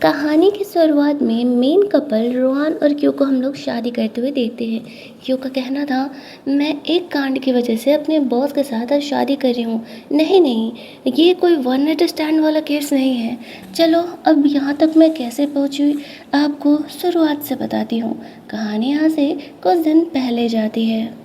कहानी की शुरुआत में मेन कपल रोहन और क्यू को हम लोग शादी करते हुए देखते हैं। क्यू का कहना था, मैं एक कांड की वजह से अपने बॉस के साथ आज शादी कर रही हूँ। नहीं नहीं, ये कोई वन नाइट स्टैंड वाला केस नहीं है। चलो अब यहाँ तक मैं कैसे पहुँची आपको शुरुआत से बताती हूँ। कहानी यहाँ से कुछ दिन पहले जाती है,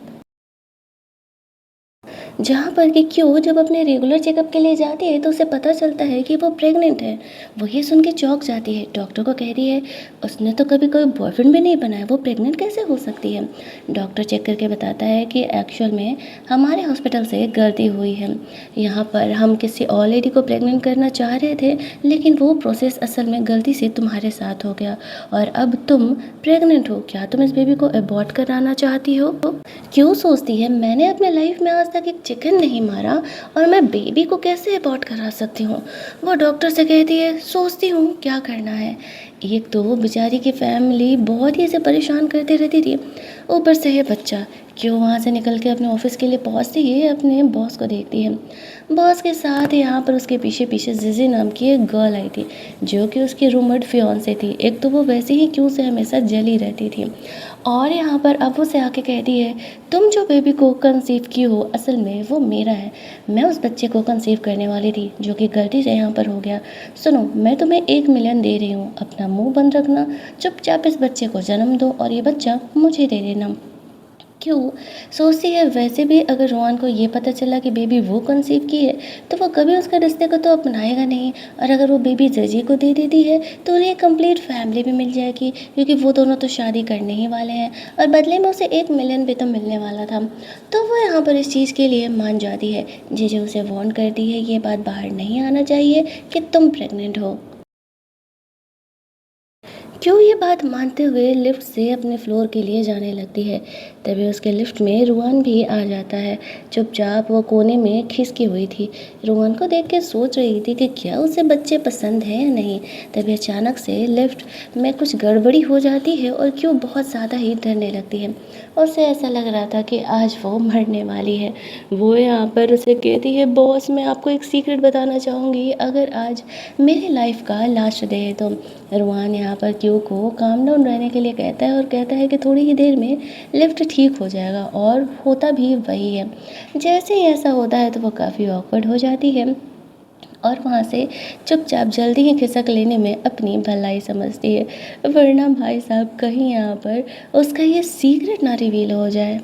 जहाँ पर कि क्यों जब अपने रेगुलर चेकअप के लिए जाती है तो उसे पता चलता है कि वो प्रेग्नेंट है। वो ये सुन के चौंक जाती है। डॉक्टर को कह रही है उसने तो कभी कोई बॉयफ्रेंड भी नहीं बनाया, वो प्रेग्नेंट कैसे हो सकती है। डॉक्टर चेक करके बताता है कि एक्चुअल में हमारे हॉस्पिटल से गलती हुई है। यहाँ पर हम किसी और लेडी को प्रेग्नेंट करना चाह रहे थे, लेकिन वो प्रोसेस असल में गलती से तुम्हारे साथ हो गया और अब तुम प्रेग्नेंट हो। क्या तुम इस बेबी को अबॉर्ट कराना चाहती हो। क्यों सोचती है मैंने अपने लाइफ में आज तक एक चिकन नहीं मारा और मैं बेबी को कैसे अबॉर्ट करा सकती हूँ। वो डॉक्टर से कहती है सोचती हूँ क्या करना है। एक तो वो बेचारी की फैमिली बहुत ही इसे परेशान करती रहती थी, ऊपर से है बच्चा। क्यों वहाँ से निकल के अपने ऑफिस के लिए पहुँचती है, अपने बॉस को देखती है। बॉस के साथ यहाँ पर उसके पीछे पीछे जिजी नाम की एक गर्ल आई थी, जो कि उसकी रूममेट फियांसे थी। एक तो वो वैसे ही क्यों से हमेशा जली रहती थी, और यहाँ पर अब उसे आके कहती है तुम जो बेबी को कंसीव की हो असल में वो मेरा है। मैं उस बच्चे को कंसीव करने वाली थी, जो कि गलती से यहाँ पर हो गया। सुनो, मैं तुम्हें 1 मिलियन दे रही हूँ, अपना मुंह बंद रखना, चुपचाप इस बच्चे को जन्म दो और ये बच्चा मुझे दे देना। क्यों सोचती है वैसे भी अगर रोहन को ये पता चला कि बेबी वो कंसीव की है तो वो कभी उसका रिश्ते को तो अपनाएगा नहीं, और अगर वो बेबी जजी को दे देती है तो उन्हें कंप्लीट फैमिली भी मिल जाएगी, क्योंकि वो दोनों तो शादी करने ही वाले हैं और बदले में उसे 1 मिलियन भी तो मिलने वाला था। तो वो यहाँ पर इस चीज़ के लिए मान जाती है। जीजी उसे वार्न करती है ये बात बाहर नहीं आना चाहिए कि तुम प्रेग्नेंट हो। क्यों ये बात मानते हुए लिफ्ट से अपने फ्लोर के लिए जाने लगती है। तभी उसके लिफ्ट में रुआन भी आ जाता है। चुपचाप वो कोने में खिसकी हुई थी, रुआन को देख के सोच रही थी कि क्या उसे बच्चे पसंद हैं या नहीं। तभी अचानक से लिफ्ट में कुछ गड़बड़ी हो जाती है और क्यों बहुत ज़्यादा ही डरने लगती है। और उसे ऐसा लग रहा था कि आज वो मरने वाली है। वो यहाँ पर उसे कहती है बॉस, मैं आपको एक सीक्रेट बताना चाहूँगी, अगर आज मेरी लाइफ का लास्ट डे है तो। रुआन यहाँ पर क्यू को काम डाउन रहने के लिए कहता है और कहता है कि थोड़ी ही देर में लिफ्ट ठीक हो जाएगा, और होता भी वही है। जैसे ही ऐसा होता है तो वो काफ़ी ऑकवर्ड हो जाती है और वहाँ से चुपचाप जल्दी ही खिसक लेने में अपनी भलाई समझती है, वरना भाई साहब कहीं यहाँ पर उसका ये सीक्रेट ना रिवील हो जाए।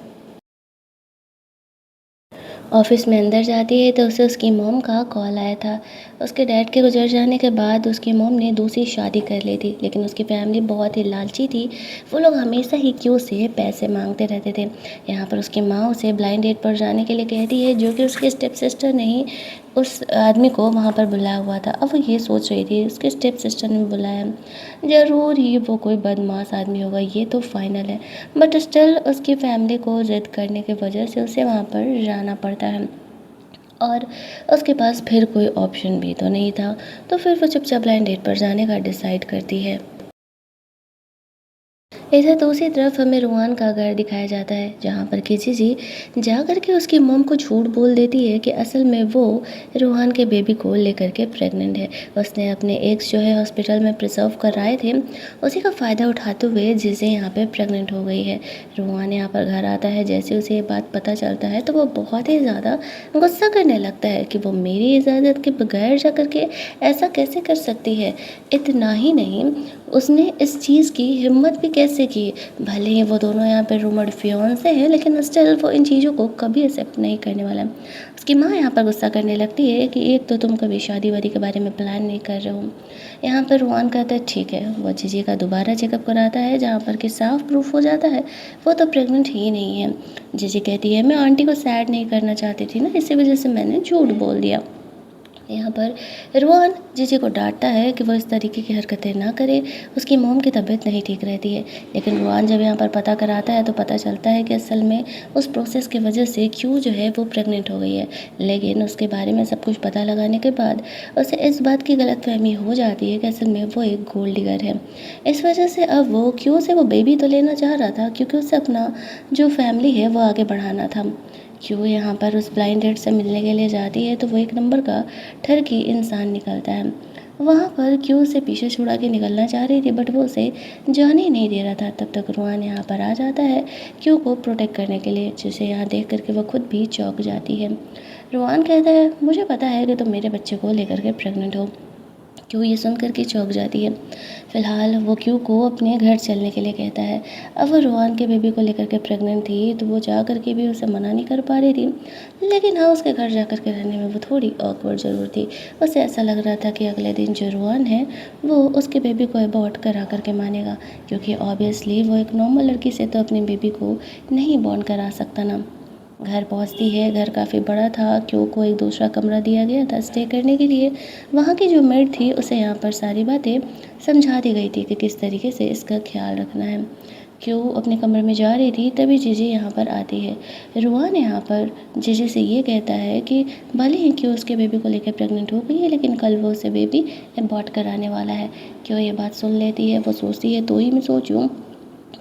ऑफिस में अंदर जाती है तो उसे उसकी मॉम का कॉल आया था। उसके डैड के गुजर जाने के बाद उसकी मॉम ने दूसरी शादी कर ली थी, लेकिन उसकी फैमिली बहुत ही लालची थी। वो लोग हमेशा ही क्यों से पैसे मांगते रहते थे। यहाँ पर उसकी माँ उसे ब्लाइंड डेट पर जाने के लिए कहती है, जो कि उसकी स्टेप सिस्टर ने ही उस आदमी को वहाँ पर बुलाया हुआ था। अब वो ये सोच रही थी उसके स्टेप सिस्टर ने बुलाया, ज़रूर ही वो कोई बदमाश आदमी होगा, ये तो फाइनल है। बट स्टिल उसकी फैमिली को ज़िद करने की वजह से उसे वहाँ पर जाना पड़ता है, और उसके पास फिर कोई ऑप्शन भी तो नहीं था। तो फिर वो चुपचाप ब्लाइंड डेट पर जाने का डिसाइड करती है। इधर दूसरी तरफ हमें रुआन का घर दिखाया जाता है, जहाँ पर कि जीजी जा कर के उसकी मॉम को झूठ बोल देती है कि असल में वो रुहान के बेबी को लेकर के प्रेग्नेंट है। उसने अपने एक्स जो है हॉस्पिटल में प्रिजर्व कराए थे, उसी का फ़ायदा उठाते हुए जीजी यहाँ पे प्रेग्नेंट हो गई है। रुहान यहाँ पर घर आता है, जैसे उसे ये बात पता चलता है तो वो बहुत ही ज़्यादा गुस्सा करने लगता है कि वो मेरी इजाज़त के बगैर जा कर के ऐसा कैसे कर सकती है। इतना ही नहीं, उसने इस चीज़ की हिम्मत भी कैसे की। भले ही वो दोनों यहाँ पे रूमर्ड फियांसे हैं, लेकिन स्टिल वो इन चीज़ों को कभी एक्सेप्ट नहीं करने वाला है। उसकी माँ यहाँ पर गुस्सा करने लगती है कि एक तो तुम कभी शादी वादी के बारे में प्लान नहीं कर रहे हो। यहाँ पर रुआन कहता है ठीक है। वो जीजी का दोबारा चेकअप कराता है, जहाँ पर कि साफ प्रूफ हो जाता है वो तो प्रेग्नेंट ही नहीं है। जीजी कहती है मैं आंटी को सैड नहीं करना चाहती थी ना, इसी वजह से मैंने झूठ बोल दिया। यहाँ पर रुआन जीजी को डांटता है कि वो इस तरीके की हरकतें ना करे, उसकी मोम की तबीयत नहीं ठीक रहती है। लेकिन रुआन जब यहाँ पर पता कराता है तो पता चलता है कि असल में उस प्रोसेस की वजह से क्यों जो है वो प्रेग्नेंट हो गई है। लेकिन उसके बारे में सब कुछ पता लगाने के बाद उसे इस बात की गलतफहमी हो जाती है कि असल में वो एक गोल्ड डिगर है। इस वजह से अब वो क्यों से वो बेबी तो लेना चाह रहा था, क्योंकि उसे अपना जो फैमिली है वो आगे बढ़ाना था। क्यों यहाँ पर उस ब्लाइंड डेट से मिलने के लिए जाती है तो वो एक नंबर का ठरकी इंसान निकलता है। वहाँ पर क्यू उसे पीछे छुड़ा के निकलना चाह रही थी, बट वो उसे जाने ही नहीं दे रहा था। तब तक रुआन यहाँ पर आ जाता है क्यू को प्रोटेक्ट करने के लिए, जिसे यहाँ देख करके वो खुद भी चौंक जाती है। रुआन कहता है, मुझे पता है कि तुम मेरे बच्चे को लेकर के प्रेग्नेंट हो। क्यू ये सुन कर के चौंक जाती है। फ़िलहाल वो क्यू को अपने घर चलने के लिए कहता है। अब वो रुआन के बेबी को लेकर के प्रेग्नेंट थी, तो वो जा कर के भी उसे मना नहीं कर पा रही थी। लेकिन हाँ, उसके घर जा कर के रहने में वो थोड़ी ऑकवर्ड ज़रूर थी। उसे ऐसा लग रहा था कि अगले दिन जो रुआन है वो उसके बेबी को अबॉर्ट करा कर के मानेगा, क्योंकि ऑब्वियसली वो एक नॉर्मल लड़की से तो अपने बेबी को नहीं बॉर्न करा सकता ना। घर पहुंचती है। घर काफ़ी बड़ा था, क्यू को एक दूसरा कमरा दिया गया था स्टे करने के लिए। वहाँ की जो मेड थी उसे यहाँ पर सारी बातें समझा दी गई थी कि किस तरीके से इसका ख्याल रखना है। क्यू अपने कमरे में जा रही थी, तभी जीजी यहाँ पर आती है। रुआन यहाँ पर जीजी से ये कहता है कि भले ही क्यू उसके बेबी को लेकर प्रेग्नेंट हो गई है, लेकिन कल वो उसे बेबी अबॉर्ट कराने वाला है। क्यों ये बात सुन लेती है, वो सोचती है तो ही मैं सोचूं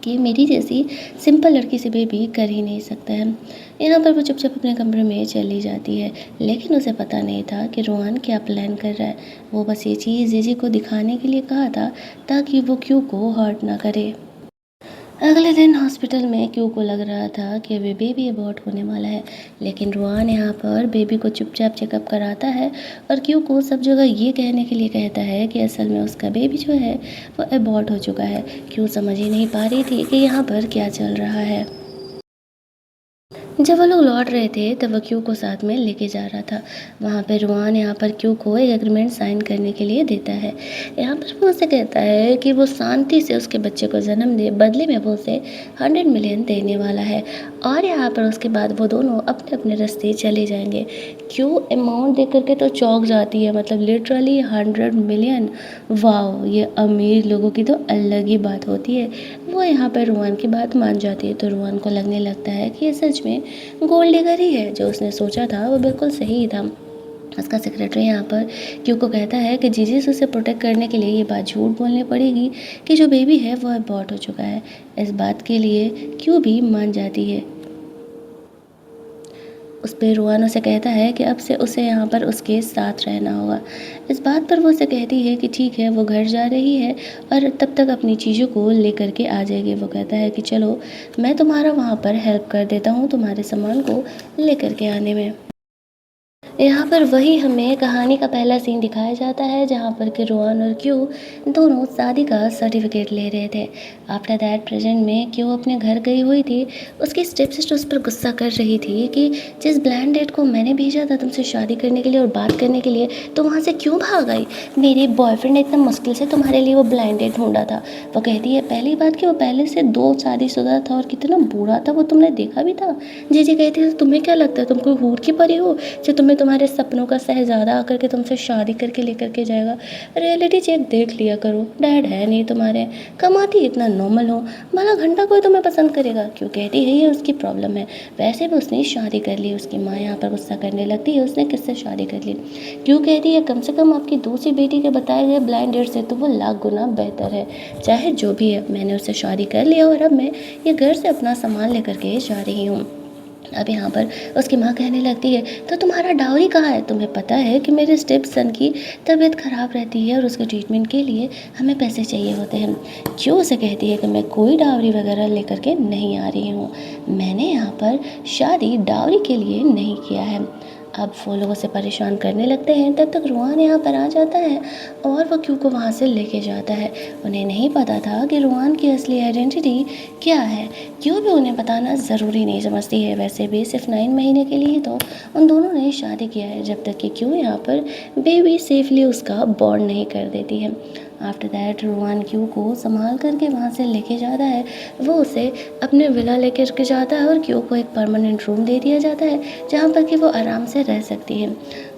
कि मेरी जैसी सिंपल लड़की से बेबी कर ही नहीं सकता है। यहाँ पर वो चुपचाप अपने कमरे में चली जाती है, लेकिन उसे पता नहीं था कि रोहन क्या प्लान कर रहा है। वो बस ये चीज़ जीजी को दिखाने के लिए कहा था ताकि वो क्यू को हर्ट ना करे। अगले दिन हॉस्पिटल में क्यू को लग रहा था कि अभी बेबी अबॉर्ट होने वाला है, लेकिन रुआन यहाँ पर बेबी को चुपचाप चेकअप कराता है और क्यू को सब जगह ये कहने के लिए कहता है कि असल में उसका बेबी जो है वो अबॉर्ट हो चुका है। क्यू समझ ही नहीं पा रही थी कि यहाँ पर क्या चल रहा है। जब वो लोग लौट रहे थे तब वो क्यू को साथ में लेके जा रहा था। वहाँ पे रुआन यहाँ पर क्यू को एक एग्रीमेंट साइन करने के लिए देता है। यहाँ पर वो उसे कहता है कि वो शांति से उसके बच्चे को जन्म दे, बदले में वो उसे 100 मिलियन देने वाला है, और यहाँ पर उसके बाद वो दोनों अपने अपने रास्ते चले जाएंगे। क्यू अमाउंट देख करके तो चौंक जाती है, मतलब लिटरली 100 मिलियन। वाह, ये अमीर लोगों की तो अलग ही बात होती है। वो यहाँ पर रुआन की बात मान जाती है, तो रुआन को लगने लगता है कि ये सच में गोल्ड डिगर ही है। जो उसने सोचा था वो बिल्कुल सही था। उसका सेक्रेटरी यहाँ पर क्यू को कहता है कि जीजी से उसे प्रोटेक्ट करने के लिए ये बात झूठ बोलनी पड़ेगी कि जो बेबी है वो अबॉर्ट हो चुका है। इस बात के लिए क्यू भी मान जाती है। उस पर रुआन उसे कहता है कि अब से उसे यहाँ पर उसके साथ रहना होगा। इस बात पर वो उसे कहती है कि ठीक है, वो घर जा रही है और तब तक अपनी चीज़ों को लेकर के आ जाएगी। वो कहता है कि चलो, मैं तुम्हारा वहाँ पर हेल्प कर देता हूँ तुम्हारे सामान को लेकर के आने में। यहाँ पर वही हमें कहानी का पहला सीन दिखाया जाता है, जहाँ पर कि रोहन और क्यू दोनों शादी का सर्टिफिकेट ले रहे थे। आफ्टर दैट प्रेजेंट में क्यू अपने घर गई हुई थी। उसकी स्टेप सिस्टर उस पर गुस्सा कर रही थी कि जिस ब्लाइंड डेट को मैंने भेजा था तुमसे शादी करने के लिए और बात करने के लिए, तो वहाँ से क्यों भाग आई। मेरे बॉयफ्रेंड ने इतना मुश्किल से तुम्हारे लिए वो ब्लाइंड डेट ढूंढा था। वो कहती है पहली बात कि वो पहले से 2 शादीशुदा था और कितना बुरा था वो तुमने देखा भी था। जीजी कहती है तुम्हें क्या लगता है तुम कोई हूर की परी हो जो तुम्हें तुम्हारे सपनों का शहजादा आकर के तुमसे शादी करके लेकर के जाएगा। रियलिटी चेक देख लिया करो, डैड है नहीं तुम्हारे, कमाती इतना नॉर्मल हो, भला घंटा कोई तुम्हें पसंद करेगा। क्यों कहती है ये उसकी प्रॉब्लम है, वैसे भी उसने शादी कर ली। उसकी माँ यहाँ पर गुस्सा करने लगती है, उसने किससे शादी कर ली। क्यों कहती है कम से कम आपकी दूसरी बेटी के बताए गए ब्लाइंड डेट से तो वो लाख गुना बेहतर है। चाहे जो भी है, मैंने उससे शादी कर लिया और अब मैं ये घर से अपना सामान लेकर के जा रही हूँ। अब यहाँ पर उसकी माँ कहने लगती है तो तुम्हारा डाउरी कहाँ है। तुम्हें पता है कि मेरे स्टेप सन की तबीयत ख़राब रहती है और उसके ट्रीटमेंट के लिए हमें पैसे चाहिए होते हैं। क्यों उसे कहती है कि मैं कोई डाउरी वगैरह लेकर के नहीं आ रही हूँ, मैंने यहाँ पर शादी डाउरी के लिए नहीं किया है। अब वो लोगों से परेशान करने लगते हैं। तब तक रुआन यहाँ पर आ जाता है और वो क्यू को वहाँ से लेके जाता है। उन्हें नहीं पता था कि रुआन की असली आइडेंटिटी क्या है। क्यों भी उन्हें बताना ज़रूरी नहीं समझती है। वैसे भी सिर्फ 9 महीने के लिए ही तो उन दोनों ने शादी किया है, जब तक कि क्यू यहाँ पर बेबी सेफली उसका बॉर्न नहीं कर देती है। आफ्टर दैट रुआन क्यू को संभाल करके वहाँ से लेके जाता है। वो उसे अपने विला लेकर के जाता है और क्यू को एक परमानेंट रूम दे दिया जाता है, जहाँ पर कि वो आराम से रह सकती है।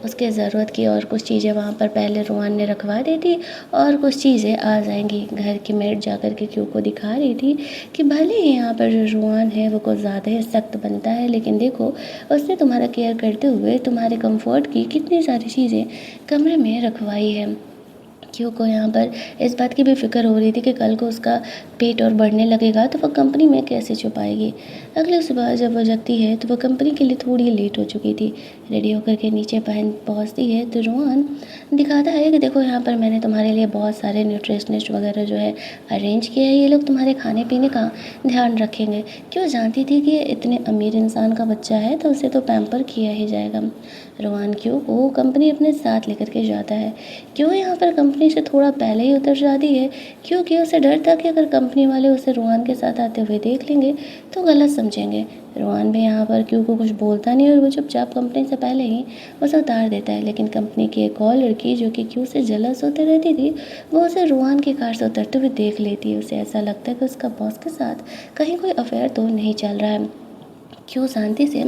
उसके ज़रूरत की और कुछ चीज़ें वहाँ पर पहले रुआन ने रखवा दी थी और कुछ चीज़ें आ जाएंगी। घर की मेड जा कर के क्यू को दिखा रही थी कि भले ही यहाँ पर जो रुआन है वो कुछ ज़्यादा ही सख्त बनता है, लेकिन देखो उसने तुम्हारा केयर करते हुए तुम्हारे कंफर्ट की कितनी सारी चीज़ें कमरे में रखवाई है। क्यों को यहाँ पर इस बात की भी फ़िक्र हो रही थी कि कल को उसका पेट और बढ़ने लगेगा तो वो कंपनी में कैसे छुपाएगी। अगली सुबह जब वो जगती है तो वो कंपनी के लिए थोड़ी लेट हो चुकी थी। रेडी होकर के नीचे पहन पहुँचती है तो रोहन दिखाता है कि देखो यहाँ पर मैंने तुम्हारे लिए बहुत सारे न्यूट्रिशनिस्ट वगैरह जो है अरेंज किया है, ये लोग तुम्हारे खाने पीने का ध्यान रखेंगे। क्यों जानती थी कि ये इतने अमीर इंसान का बच्चा है तो उसे तो पैम्पर किया ही जाएगा। रोहन क्यों को कंपनी अपने साथ लेकर के जाता है। क्यों यहाँ पर कंपनी से थोड़ा पहले ही उतर जाती है क्योंकि उसे डर था कि अगर कंपनी वाले उसे रोहन के साथ आते हुए देख लेंगे तो गलत समझेंगे। रोहन भी यहाँ पर क्यों को कुछ बोलता नहीं और वो चुपचाप कंपनी से पहले ही उसे उतार देता है। लेकिन कंपनी की एक और लड़की जो कि क्यों से जलस होते रहती थी वो उसे रोहन की कार से उतरते हुए देख लेती है। उसे ऐसा लगता है कि उसका बॉस के साथ कहीं कोई अफेयर तो नहीं चल रहा है। क्यों शांति से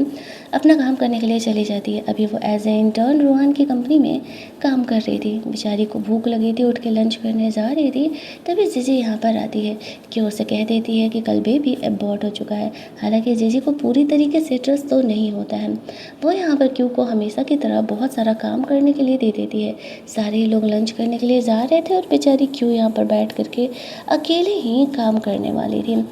अपना काम करने के लिए चली जाती है। अभी वो एज ए इंटर्न रोहन की कंपनी में काम कर रही थी। बेचारी को भूख लगी थी, उठ के लंच करने जा रही थी तभी जीजी यहाँ पर आती है। क्यों उसे कह देती है कि कल बेबी अबॉर्ट हो चुका है। हालांकि जीजी को पूरी तरीके से ट्रस्ट तो नहीं होता है। वो यहाँ पर क्यों को हमेशा की तरह बहुत सारा काम करने के लिए दे देती है। सारे लोग लंच करने के लिए जा रहे थे और बेचारी क्यों यहाँ पर बैठ करके अकेले ही काम करने वाली थी।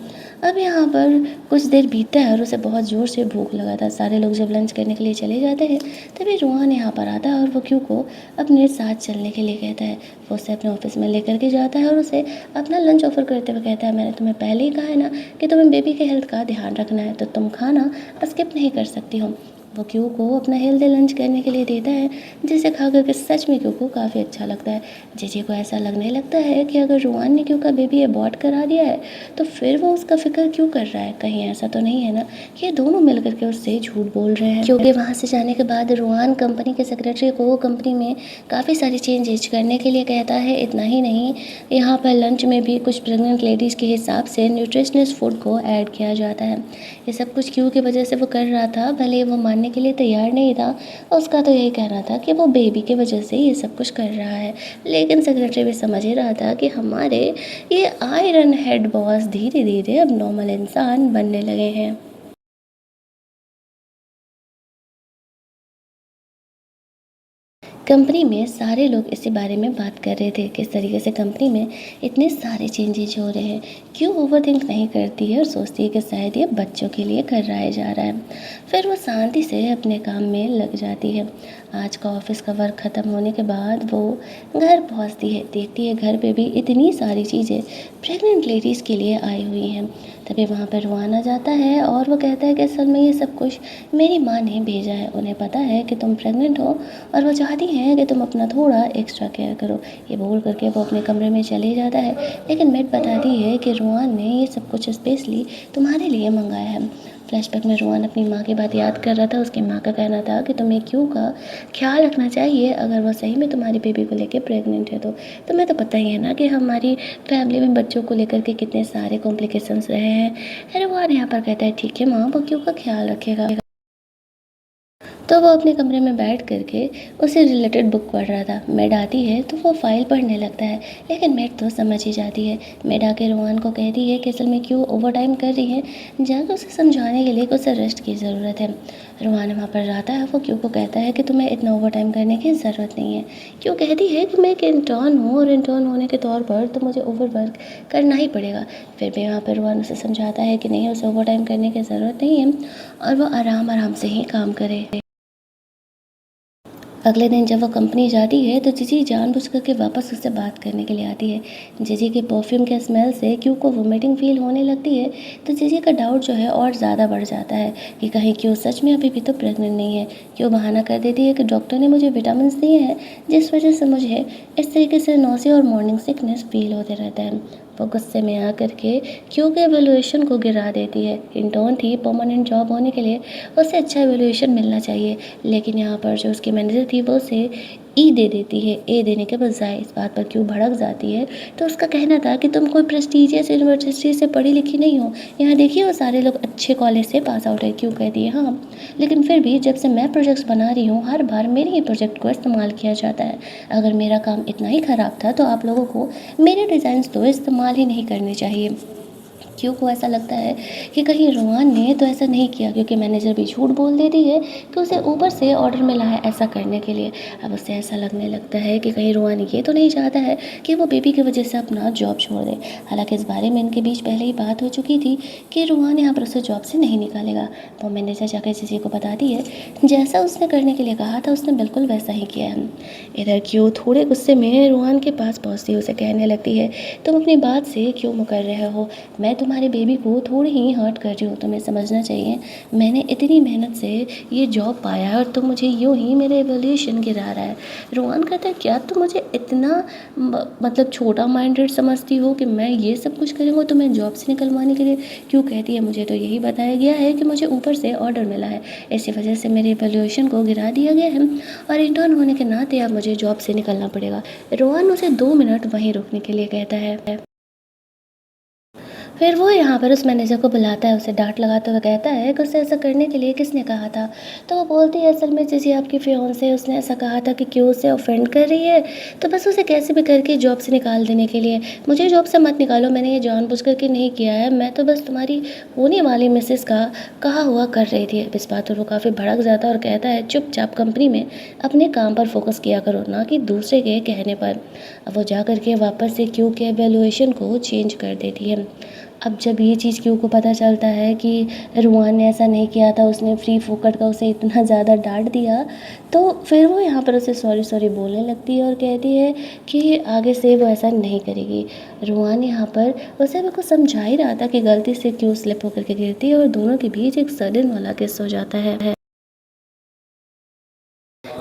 अब यहाँ पर कुछ देर बीतता है और उसे बहुत ज़ोर से भूख लगा था। सारे लोग जब लंच करने के लिए चले जाते हैं तभी रोहन यहाँ पर आता है और वो क्यों को अपने साथ चलने के लिए कहता है। वो उसे अपने ऑफिस में लेकर के जाता है और उसे अपना लंच ऑफर करते हुए कहता है, मैंने तुम्हें पहले ही कहा है ना कि तुम्हें बेबी के हेल्थ का ध्यान रखना है तो तुम खाना स्किप नहीं कर सकती हो। वो क्यू को अपना हेल्दी लंच करने के लिए देता है जिसे खा करके सच में क्यू को काफ़ी अच्छा लगता है। जीजी को ऐसा लगने लगता है कि अगर रोहन ने क्यू का बेबी अबॉर्ट करा दिया है तो फिर वो उसका फिक्र क्यों कर रहा है। कहीं ऐसा तो नहीं है ना कि ये दोनों मिल करके उससे झूठ बोल रहे हैं। क्योंकि वहाँ से जाने के बाद रोहन कंपनी के सेक्रेटरी को कंपनी में काफ़ी सारी चेंजेज करने के लिए कहता है। इतना ही नहीं, यहाँ पर लंच में भी कुछ प्रेग्नेंट लेडीज़ के हिसाब से न्यूट्रिशनिस्ट फूड को ऐड किया जाता है। ये सब कुछ क्यू की वजह से वो कर रहा था, भले वो मानने के लिए तैयार नहीं था। उसका तो यही कहना था कि वो बेबी की वजह से ये सब कुछ कर रहा है। लेकिन सेक्रेटरी भी समझ ही रहा था कि हमारे ये आयरन हेड बॉस धीरे धीरे अब नॉर्मल इंसान बनने लगे हैं। कंपनी में सारे लोग इसी बारे में बात कर रहे थे, किस तरीके से कंपनी में इतने सारे चेंजेज हो रहे हैं। क्यों ओवरथिंक नहीं करती है और सोचती है कि शायद ये बच्चों के लिए कराया जा रहा है। फिर वो शांति से अपने काम में लग जाती है। आज का ऑफिस का वर्क ख़त्म होने के बाद वो घर पहुंचती है, देखती है घर पे भी इतनी सारी चीज़ें प्रेग्नेंट लेडीज़ के लिए आई हुई हैं। तभी वहाँ पर रोहन आ जाता है और वो कहता है कि असल में ये सब कुछ मेरी माँ ने भेजा है। उन्हें पता है कि तुम प्रेग्नेंट हो और वो चाहती हैं कि तुम अपना थोड़ा एक्स्ट्रा केयर करो। ये बोल करके वो अपने कमरे में चले जाता है। लेकिन मेट बताती है कि रोहन ने ये सब कुछ स्पेशली तुम्हारे लिए मंगाया है। फ्लैशबैक में रोहन अपनी माँ की बात याद कर रहा था। उसकी माँ का कहना था कि तुम्हें क्यों का ख्याल रखना चाहिए अगर वो सही में तुम्हारी बेबी को लेकर प्रेग्नेंट है तो। तुम्हें तो पता ही है ना कि हमारी फैमिली में बच्चों को लेकर के कितने सारे कॉम्प्लिकेशंस रहे हैं। रोहन यहाँ पर कहता है ठीक है माँ, वो क्यों का ख्याल रखेगा। तो वो अपने कमरे में बैठ करके उससे रिलेटेड बुक पढ़ रहा था। मेड आती है तो वो फाइल पढ़ने लगता है, लेकिन मेड तो समझ ही जाती है। मेड आके रोहन को कहती है कि असल में क्यों ओवर टाइम कर रही है, जाकर उसे समझाने के लिए कि उसे रेस्ट की ज़रूरत है। रोहन वहाँ पर जाता है। वो क्यों को कहता है कि तुम्हें इतना ओवर टाइम करने की ज़रूरत नहीं है। क्यों कहती है कि मैं एक इंटर्न हूँ और इंटर्न होने के तौर पर तो मुझे ओवर वर्क करना ही पड़ेगा। फिर भी वहाँ पर रोहन उसे समझाता है कि नहीं, उसे ओवर टाइम करने की ज़रूरत नहीं है और वो आराम आराम से ही काम करे। अगले दिन जब वो कंपनी जाती है तो जीजी जानबूझ करके वापस उससे बात करने के लिए आती है। जीजी के परफ्यूम के स्मेल से क्यों को वोमिटिंग फील होने लगती है तो जीजी का डाउट जो है और ज़्यादा बढ़ जाता है कि कहीं क्यों सच में अभी भी तो प्रेग्नेंट नहीं है। क्यों बहाना कर देती है कि डॉक्टर ने मुझे विटामिन दिए हैं जिस वजह से मुझे इस तरीके से नौसिया और मॉर्निंग सिकनेस फील होते रहता है। वो गुस्से में आकर के क्यों के एवेल्युएशन को गिरा देती है। इंटर्न थी, परमानेंट जॉब होने के लिए उसे अच्छा एवेल्युएशन मिलना चाहिए, लेकिन यहाँ पर जो उसकी मैनेजर थी वो उसे ई दे देती है, ए देने के बजाय। इस बात पर क्यों भड़क जाती है तो उसका कहना था कि तुम कोई प्रेस्टीजियस यूनिवर्सिटी से पढ़ी लिखी नहीं हो। यहाँ देखिए वो सारे लोग अच्छे कॉलेज से पास आउट है। क्यों कहती है हाँ, लेकिन फिर भी जब से मैं प्रोजेक्ट्स बना रही हूँ हर बार मेरे ही प्रोजेक्ट को इस्तेमाल किया जाता है। अगर मेरा काम इतना ही ख़राब था तो आप लोगों को मेरे डिज़ाइंस तो इस्तेमाल ही नहीं करने चाहिए। क्यों को ऐसा लगता है कि कहीं रोहान ने तो ऐसा नहीं किया, क्योंकि मैनेजर भी झूठ बोल देती है कि उसे ऊपर से ऑर्डर मिला है ऐसा करने के लिए। अब उसे ऐसा लगने लगता है कि कहीं रोहान ये तो नहीं चाहता है कि वो बेबी की वजह से अपना जॉब छोड़ दे। हालांकि इस बारे में इनके बीच पहले ही बात हो चुकी थी कि रोहान यहाँ पर उसे जॉब से नहीं निकालेगा। वो मैनेजर जाकर जीजी को बताती है जैसा उसने करने के लिए कहा था उसने बिल्कुल वैसा ही किया है। इधर क्यों थोड़े गुस्से में रोहान के पास पहुँचती उसे कहने लगती है तुम अपनी बात से क्यों मुकर रहे हो, मैं तुम्हारे बेबी को थोड़ी ही हर्ट कर रही हूँ, तुम्हें समझना चाहिए मैंने इतनी मेहनत से ये जॉब पाया है और तुम मुझे यूँ ही मेरे एवोल्यूशन गिरा रहा है। रोहान कहता है क्या तुम मुझे इतना मतलब छोटा माइंडेड समझती हो कि मैं ये सब कुछ करूँगा तुम्हें जॉब से निकलवाने के लिए। क्यों कहती है मुझे तो यही बताया गया है कि मुझे ऊपर से ऑर्डर मिला है, इसी वजह से मेरे एवोल्यूशन को गिरा दिया गया है और इंटर्न होने के नाते अब मुझे जॉब से निकलना पड़ेगा। रोहन उसे 2 मिनट वहीं रुकने के लिए कहता है। फिर वो यहाँ पर उस मैनेजर को बुलाता है, उसे डांट लगाते हुए कहता है कि उसे ऐसा करने के लिए किसने कहा था। तो वो बोलती है असल में जीजी आपकी फियांसे उसने ऐसा कहा था कि क्यों उसे ऑफेंड कर रही है, तो बस उसे कैसे भी करके जॉब से निकाल देने के लिए। मुझे जॉब से मत निकालो, मैंने ये जानबूझ करके नहीं किया है, मैं तो बस तुम्हारी होने वाली मिसेस का कहा हुआ कर रही थी। अब इस बात पर वो काफ़ी भड़क जाता है और कहता है चुपचाप कंपनी में अपने काम पर फोकस किया करो, ना कि दूसरे के कहने पर। अब वो जा करके वापस से क्यू के एवेल्युएशन को चेंज कर देती है। अब जब ये चीज़ क्यू को पता चलता है कि रोहान ने ऐसा नहीं किया था, उसने फ्री फोकट का उसे इतना ज़्यादा डांट दिया, तो फिर वो यहाँ पर उसे सॉरी सॉरी बोलने लगती है और कहती है कि आगे से वो ऐसा नहीं करेगी। रोहान यहाँ पर उसे बिल्कुल समझा ही रहा था कि गलती से क्यू स्लिप होकर के गिरती है और दोनों के बीच एक सडन वाला किस हो जाता है।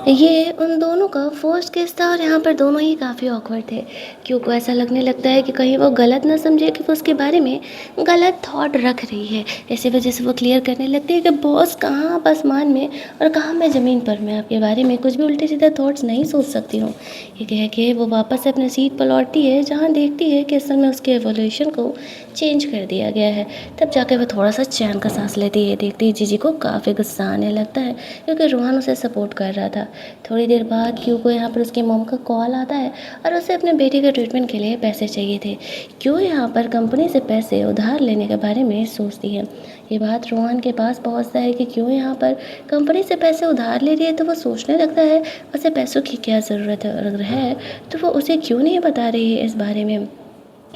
ये उन दोनों का फर्स्ट किस था और यहाँ पर दोनों ही काफ़ी ऑकवर्ड थे। क्यों को ऐसा लगने लगता है कि कहीं वो गलत ना समझे कि वो उसके बारे में गलत थॉट रख रही है। इसी वजह से वो क्लियर करने लगती है कि बॉस कहाँ आप आसमान में और कहाँ मैं ज़मीन पर, मैं आपके बारे में कुछ भी उल्टे सीधे थॉट्स नहीं सोच सकती हूँ। ये कह के वो वापस से अपने सीट पर लौटती है जहाँ देखती है कि असल में उसके एवोल्यूशन को चेंज कर दिया गया है। तब जाकर वो थोड़ा सा चैन का सांस लेती है, देखती है जीजी को काफ़ी गुस्सा आने लगता है क्योंकि रोहन उसे सपोर्ट कर रहा था। थोड़ी देर बाद क्यू को यहाँ पर उसकी मॉम का कॉल आता है और उसे अपने बेटे के ट्रीटमेंट के लिए पैसे चाहिए थे। क्यू यहाँ पर कंपनी से पैसे उधार लेने के बारे में सोचती है। ये बात रोहन के पास पहुँचता है कि क्यों यहाँ पर कंपनी से पैसे उधार ले रही है, तो वो सोचने लगता है उसे पैसों की क्या ज़रूरत है और अगर है तो वो उसे क्यों नहीं बता रही है इस बारे में।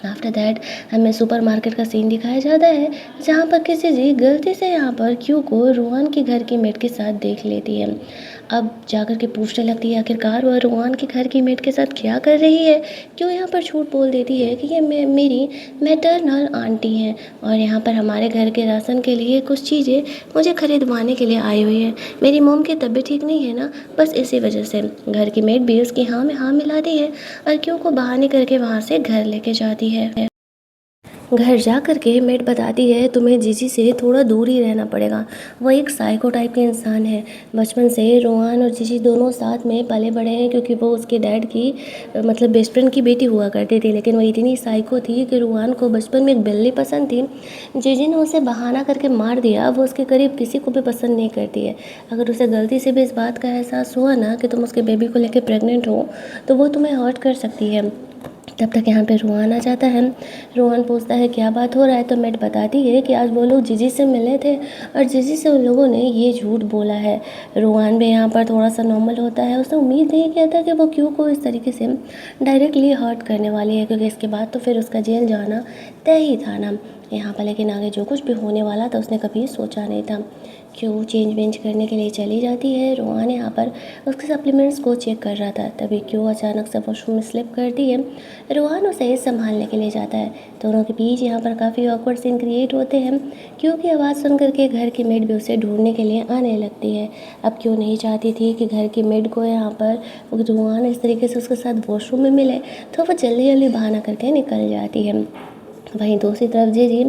आफ्टर दैट हमें सुपरमार्केट का सीन दिखाया जाता है जहाँ पर किसी जी गलती से यहाँ पर क्यू को रोहन के घर की मेड के साथ देख लेती है। अब जाकर के पूछने लगती है आखिरकार वह रोहन के घर की मेड के साथ क्या कर रही है। क्यों यहाँ पर झूठ बोल देती है कि ये मेरी मैटरनल आंटी हैं और यहाँ पर हमारे घर के राशन के लिए कुछ चीज़ें मुझे खरीदवाने के लिए आई हुई है। मेरी मोम की तबीयत ठीक नहीं है ना, बस इसी वजह से घर की मेड भी उसकी हाँ में हाँ मिलाती है और क्यों को बहाने करके वहाँ से घर लेके जाती है। घर जा कर के मेड बताती है तुम्हें जीजी से थोड़ा दूर ही रहना पड़ेगा, वो एक साइको टाइप के इंसान है। बचपन से रोहान और जीजी दोनों साथ में पले बड़े हैं क्योंकि वो उसके डैड की मतलब बेस्ट फ्रेंड की बेटी हुआ करती थी, लेकिन वो इतनी साइको थी कि रोहान को बचपन में एक बिल्ली पसंद थी। जीजी ने उसे बहाना करके मार दिया, वो उसके करीब किसी को भी पसंद नहीं करती है। अगर उसे गलती से भी इस बात का एहसास हुआ ना कि तुम उसके बेबी को लेकर प्रेग्नेंट हो तो वो तुम्हें हर्ट कर सकती है। तब तक यहाँ पे रोहन आ जाता है। रोहन पूछता है क्या बात हो रहा है, तो मेट बताती है कि आज वो लोग जीजी से मिले थे और जीजी से उन लोगों ने ये झूठ बोला है। रोहन भी यहाँ पर थोड़ा सा नॉर्मल होता है, उसने उम्मीद नहीं किया था कि वो क्यों को इस तरीके से डायरेक्टली हर्ट करने वाली है, क्योंकि इसके बाद तो फिर उसका जेल जाना तय ही था ना यहाँ पर। लेकिन आगे जो कुछ भी होने वाला था उसने कभी सोचा नहीं था। क्यों चेंज वेंज करने के लिए चली जाती है। रोहन यहाँ पर उसके सप्लीमेंट्स को चेक कर रहा था, तभी क्यों अचानक से वॉशरूम में स्लिप करती है। रोहन उसे संभालने के लिए जाता है। दोनों के बीच यहाँ पर काफ़ी ऑकवर्ड सीन क्रिएट होते हैं क्योंकि आवाज़ सुन करके घर की मेड भी उसे ढूंढने के लिए आने लगती है। अब क्यों नहीं चाहती थी कि घर की मेड को यहाँ पर रोहन इस तरीके से उसके साथ वॉशरूम में मिले, तो वह जल्दी जल्दी बहाना करके निकल जाती है। वहीं दूसरी तरफ जीजी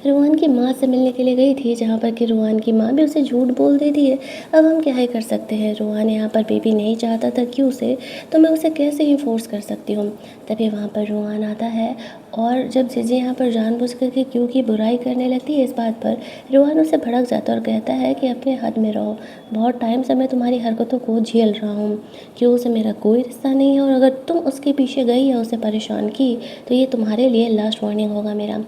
रोहन की माँ से मिलने के लिए गई थी, जहाँ पर कि रोहन की माँ भी उसे झूठ बोल देती है। अब हम क्या ही कर सकते हैं, रोहन यहाँ पर बेबी नहीं चाहता था क्यों से, तो मैं उसे कैसे ही फोर्स कर सकती हूँ। तभी वहाँ पर रोहन आता है और जब जीजी यहाँ पर जानबूझ कर के क्यू की बुराई करने लगती है इस बात पर, रोहन उससे भड़क जाता है और कहता है कि अपने हद में रहो, बहुत टाइम से मैं तुम्हारी हरकतों को झेल रहा हूँ। क्यू से मेरा कोई रिश्ता नहीं है और अगर तुम उसके पीछे गई या उसे परेशान की तो ये तुम्हारे लिए लास्ट वार्निंग होगा मेरा।